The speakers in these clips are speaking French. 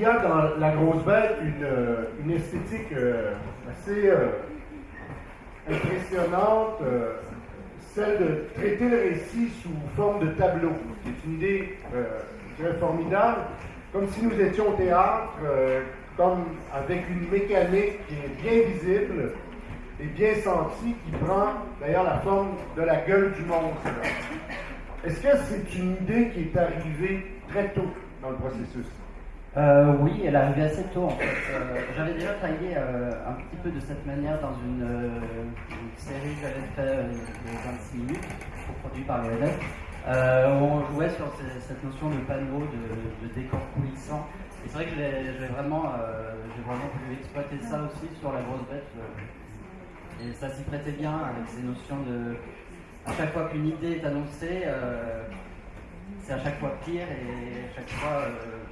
y a dans La Grosse Bête une esthétique assez impressionnante, celle de traiter le récit sous forme de tableau. C'est une idée, je dirais, formidable, comme si nous étions au théâtre, comme avec une mécanique qui est bien visible et bien sentie, qui prend d'ailleurs la forme de la gueule du monstre. Est-ce que c'est une idée qui est arrivée très tôt dans le processus? Oui, elle est arrivée assez tôt en fait. J'avais déjà travaillé un petit peu de cette manière dans une série que j'avais fait de 26 minutes, produit par l'ONF, où on jouait sur cette notion de panneau, de décor coulissant. Et c'est vrai que j'ai vraiment pu exploiter ça aussi sur La Grosse Bête. Et ça s'y prêtait bien avec ces notions de... À chaque fois qu'une idée est annoncée, c'est à chaque fois pire et à chaque fois,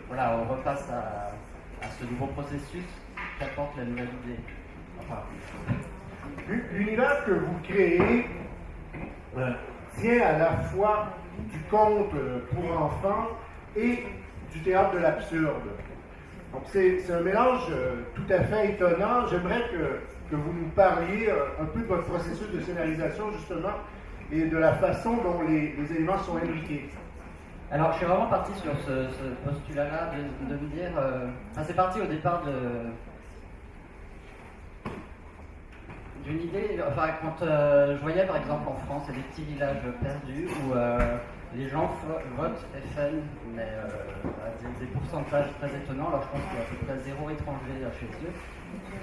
voilà, on repasse à ce nouveau processus qu'apporte la nouvelle idée. Enfin. L'univers que vous créez tient à la fois du conte pour enfants et du théâtre de l'absurde. Donc c'est un mélange tout à fait étonnant. J'aimerais que vous nous parliez un peu de votre processus de scénarisation justement et de la façon dont les éléments sont imbriqués. Alors, je suis vraiment parti sur ce postulat-là de me dire... c'est parti au départ d'une idée... Enfin, quand je voyais, par exemple, en France, il y a des petits villages perdus où les gens votent FN, mais à des pourcentages très étonnants. Alors, je pense qu'il y a à peu près 0 étranger chez eux.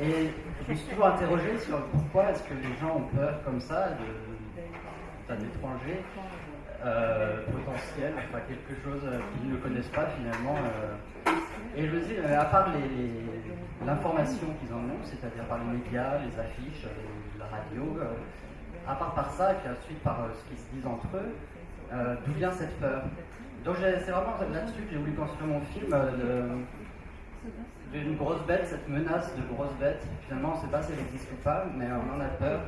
Et je me suis toujours interrogé sur pourquoi est-ce que les gens ont peur comme ça d'un étranger potentiel, enfin quelque chose qu'ils ne connaissent pas finalement. Et je me dis, à part l'information qu'ils en ont, c'est-à-dire par les médias, les affiches, la radio, à part par ça, et puis ensuite par ce qu'ils se disent entre eux, d'où vient cette peur? Donc c'est vraiment là-dessus que j'ai voulu construire mon film, d'une grosse bête, cette menace de grosse bête. Finalement, on ne sait pas si elle existe ou pas, mais on en a peur.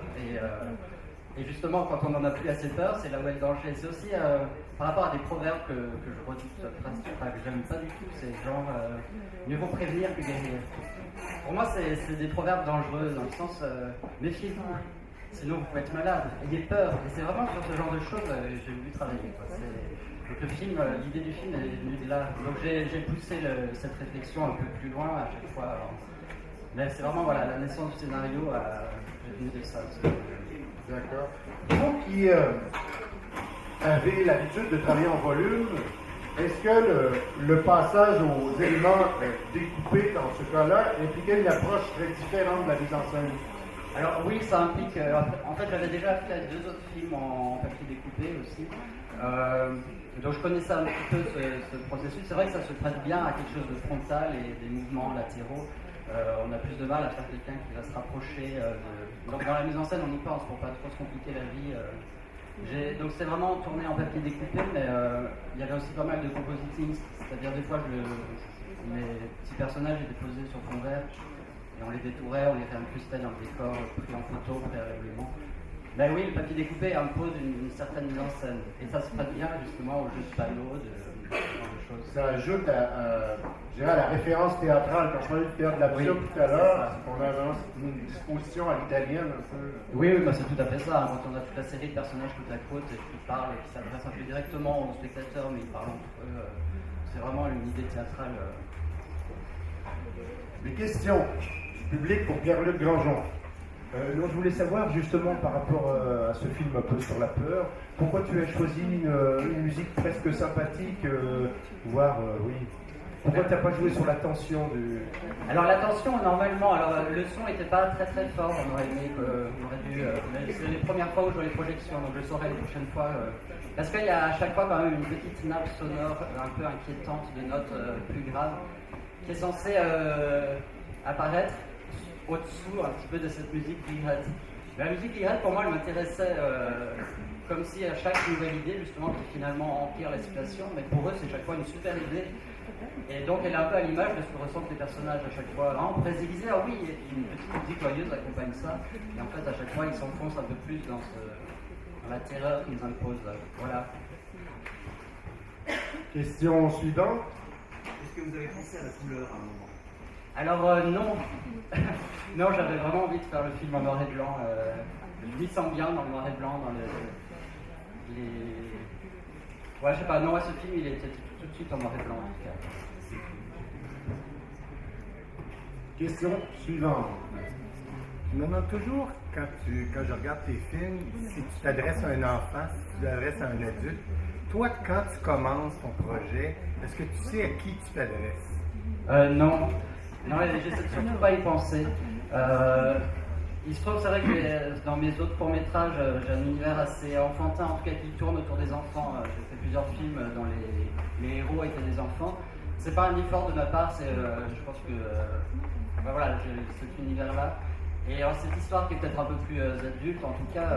Et justement, quand on n'en a plus assez peur, c'est là où est le danger. C'est aussi par rapport à des proverbes que je redoute, que j'aime pas du tout. C'est genre mieux vaut prévenir que guérir. Pour moi, c'est des proverbes dangereux, dans le sens méfiez-vous, sinon vous pouvez être malade. Ayez peur. Et c'est vraiment sur ce genre de choses que j'ai voulu travailler. Donc le film, l'idée du film est venue de là. Donc j'ai poussé cette réflexion un peu plus loin à chaque fois. Alors, mais c'est vraiment voilà, la naissance du scénario est venue de ça. D'accord. Vous qui avez l'habitude de travailler en volume, est-ce que le passage aux éléments découpés dans ce cas-là impliquait une approche très différente de la mise en scène? Alors oui, ça implique... en fait, j'avais déjà fait 2 autres films en papier découpé aussi. Donc je connaissais un petit peu ce processus. C'est vrai que ça se prête bien à quelque chose de frontal et des mouvements latéraux. On a plus de mal à faire quelqu'un qui va se rapprocher. Donc dans la mise en scène, on y pense pour pas trop se compliquer la vie. Donc c'est vraiment tourné en papier découpé, mais il y avait aussi pas mal de compositing, c'est-à-dire des fois mes petits personnages étaient posés sur fond vert et on les détourait, on les réincrustait dans le décor pris en photo préalablement. Ben oui, le papier découpé impose une certaine mise en scène et ça se prête bien justement au jeu de panneaux, de choses. Ça ajoute je dirais à la référence théâtrale. Quand je parlais du théâtre de l'absurde tout à l'heure, on a vraiment une disposition à l'italienne un peu. Oui, bah c'est tout à fait ça. Quand on a toute la série de personnages côte à côte et qui parlent et qui s'adressent un peu directement aux spectateurs, mais ils parlent entre eux, c'est vraiment une idée théâtrale. Les questions du public pour Pierre-Luc Grandjean. Donc je voulais savoir justement par rapport à ce film un peu sur la peur, pourquoi tu as choisi une musique presque sympathique, voire oui. Pourquoi tu n'as pas joué sur la tension du... Alors la tension normalement, le son n'était pas très très fort, on aurait aimé qu'on aurait dû... mais c'est les premières fois où je vois les projections, donc je le saurai les prochaines fois. Parce qu'il y a à chaque fois quand même une petite nappe sonore un peu inquiétante de notes plus graves qui est censée apparaître au-dessous un petit peu de cette musique Jihad. La musique Jihad pour moi elle m'intéressait comme si à chaque nouvelle idée justement qui finalement empire la situation, mais pour eux c'est chaque fois une super idée. Et donc elle est un peu à l'image de ce que ressentent les personnages à chaque fois. Alors on pourrait se déguiser, ah oui, une petite musique joyeuse accompagne ça, et en fait à chaque fois ils s'enfoncent un peu plus dans la terreur qu'ils imposent. Voilà. Question suivante. est-ce que vous avez pensé à la couleur à un moment? Alors non, non, j'avais vraiment envie de faire le film en noir et blanc. Je m'y sens bien dans le noir et blanc, dans les... Ouais, je sais pas, non, ouais, ce film, il était tout de suite en noir et blanc, en tout cas. Question suivante. Je me demande toujours, quand je regarde tes films, si tu t'adresses à un enfant, si tu t'adresses à un adulte. Toi, quand tu commences ton projet, est-ce que tu sais à qui tu t'adresses? Non, j'essaie de surtout pas y penser. Il se trouve, c'est vrai que dans mes autres courts-métrages, j'ai un univers assez enfantin, en tout cas qui tourne autour des enfants. J'ai fait plusieurs films dont les héros étaient des enfants. C'est pas un effort de ma part, je pense que voilà, j'ai cet univers-là. Et alors, cette histoire qui est peut-être un peu plus adulte, en tout cas,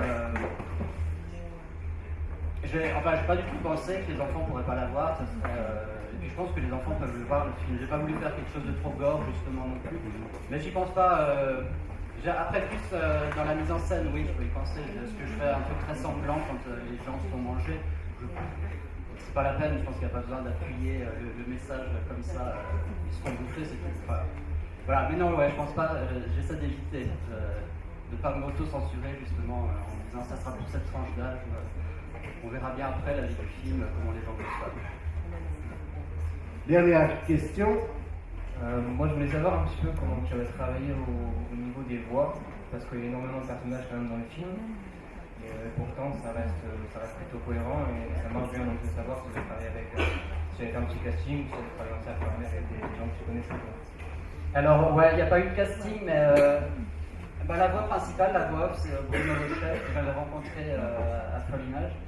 j'ai pas du tout pensé que les enfants pourraient pas la voir. Et puis je pense que les enfants peuvent le voir, le film. J'ai pas voulu faire quelque chose de trop gore, justement, non plus. Mais j'y pense pas. Après, plus dans la mise en scène, oui, je peux y penser. Ce que je fais un peu très semblant quand les gens se font manger. C'est pas la peine, je pense qu'il n'y a pas besoin d'appuyer le message comme ça. Ils se font bouffer, c'est tout. Voilà, mais non, ouais, je pense pas. J'essaie d'éviter de pas m'auto-censurer, justement, en me disant ça sera pour cette tranche d'âge. On verra bien après la vie du film, comment les gens le reçoivent. Dernière question. Moi, je voulais savoir un petit peu comment tu avais travaillé au niveau des voix, parce qu'il y a énormément de personnages quand même dans le film. Et pourtant, ça reste plutôt cohérent et ça marche bien. Donc, je veux savoir si vous avez travaillé avec, si vous avez fait un petit casting, si vous avez travaillé en cercle avec des gens que tu connaissais. Alors, ouais, il n'y a pas eu de casting, mais la voix principale, la voix off, c'est Bruno Rochelle, que j'avais rencontré à Folimage.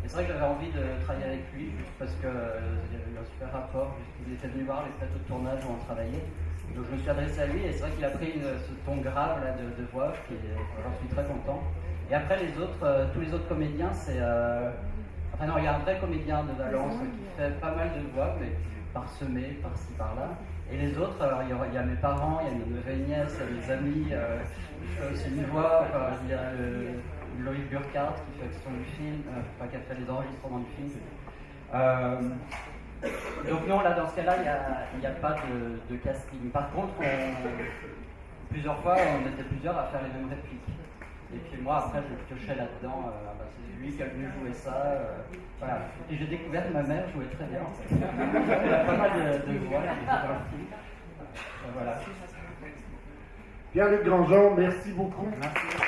Et c'est vrai que j'avais envie de travailler avec lui, juste parce qu'il y avait eu un super rapport. Il était venu voir les plateaux de tournage où on travaillait. Donc je me suis adressé à lui et c'est vrai qu'il a pris ce ton grave là, de voix, j'en suis très content. Et après, tous les autres comédiens, c'est. Enfin, non, il y a un vrai comédien de Valence qui fait pas mal de voix, mais parsemé par-ci par-là. Et les autres, alors, il y a mes parents, il y a mes neveux et nièces, il y a mes amis, je fais aussi une voix, il y a Loïc Burkhardt qui fait l'action du film, qui a fait les enregistrements du film. Donc non, là, dans ce cas-là, il n'y a pas de casting. Par contre, plusieurs fois, on était plusieurs à faire les mêmes répliques. Et puis moi, après, je piochais là-dedans, c'est lui qui a venu jouer ça. Voilà. Et j'ai découvert que ma mère jouait très bien. En fait. Elle a pas mal de voix là, dans le film. Voilà. Pierre-Luc Grandjean, merci beaucoup. Merci.